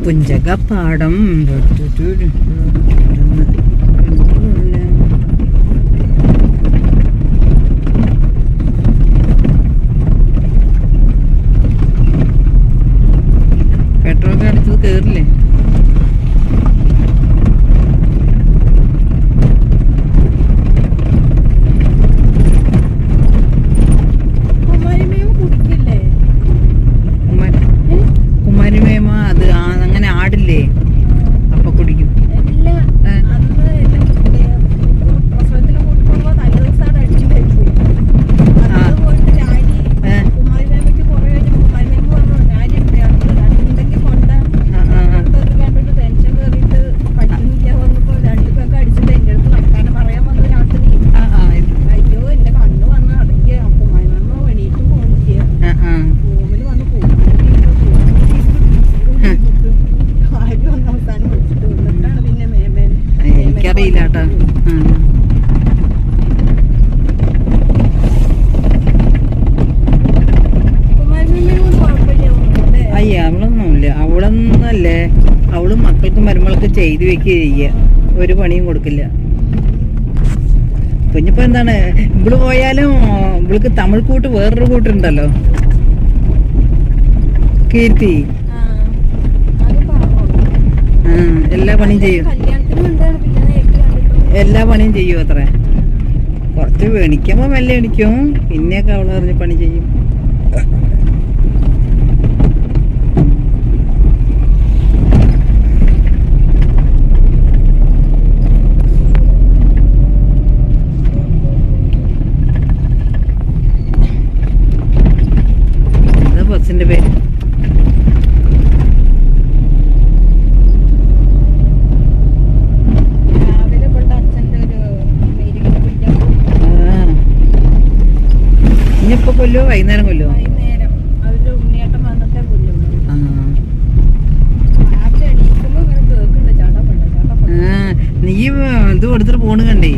പുഞ്ചകപ്പാടം petrol അടിച്ചത് കേറില്ലേ? കുമാരിമേമ അത് അങ്ങനെ ആടില്ലേ, അപ്പൊ കുടിക്കും. എനിക്കറിയില്ല കേട്ടോ. അയ്യ അവളൊന്നുമില്ല, അവളൊന്നല്ലേ, അവളും മക്കൾക്കും മരുമകൾക്ക് ചെയ്തു വെക്കുക ചെയ്യുക, ഒരു പണിയും കൊടുക്കില്ല. കുഞ്ഞിപ്പോ എന്താണ് ഇവള് പോയാലും ഇവൾക്ക് തമിഴ് കൂട്ട് വേറൊരു കൂട്ടുണ്ടല്ലോ, കീർത്തി. എല്ലാ പണിയും ചെയ്യും, എല്ലാ പണിയും ചെയ്യും അത്ര. കുറച്ച് എണിക്കുമ്പോ മെല്ലെ എണിക്കും, പിന്നെയൊക്കെ അവള് പറഞ്ഞ് പണി ചെയ്യും. എന്താ ബസ്സിന്റെ പേര്? ഇനിയിപ്പോ കൊല്ലോ വൈകുന്നേരം കൊല്ലോ? നീ ഇത് കൊടുത്തിട്ട് പോണ് കണ്ടേ?